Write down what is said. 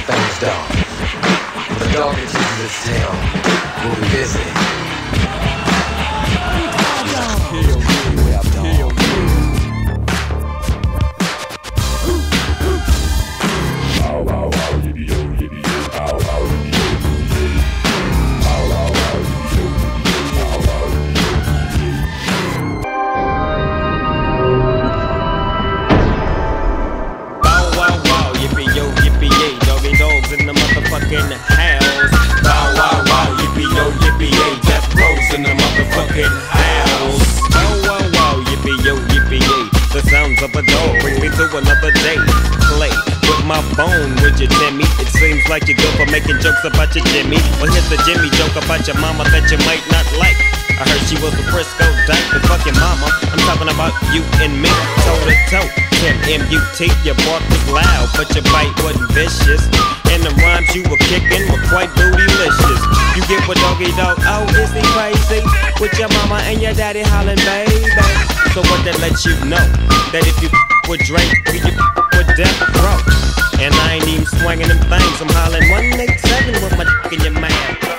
famous dog. When the dog gets into this town, we'll be busy. In the motherfucking house. Bow wow wow, yippee yo, yippee yay, death rolls in the motherfucking house. Bow wow wow, yippee yo, yippee yay. The sounds of a dog bring me to another day. Play with my bone, would you, Timmy? It seems like you're good for making jokes about your Jimmy. Well, here's the Jimmy joke about your mama that you might not like. I heard she was a Frisco dyke, but fuck your mama, I'm talking about you and me, toe to toe. M-U-T, your bark was loud, but your bite wasn't vicious. And the rhymes you were kicking were quite bootylicious. You get what doggy dog, oh, is he crazy? With your mama and your daddy hollering, baby. So what that lets you know? That if you with Drake, you with Death Row. And I ain't even swinging them things, I'm hollering 187 with my in your mouth.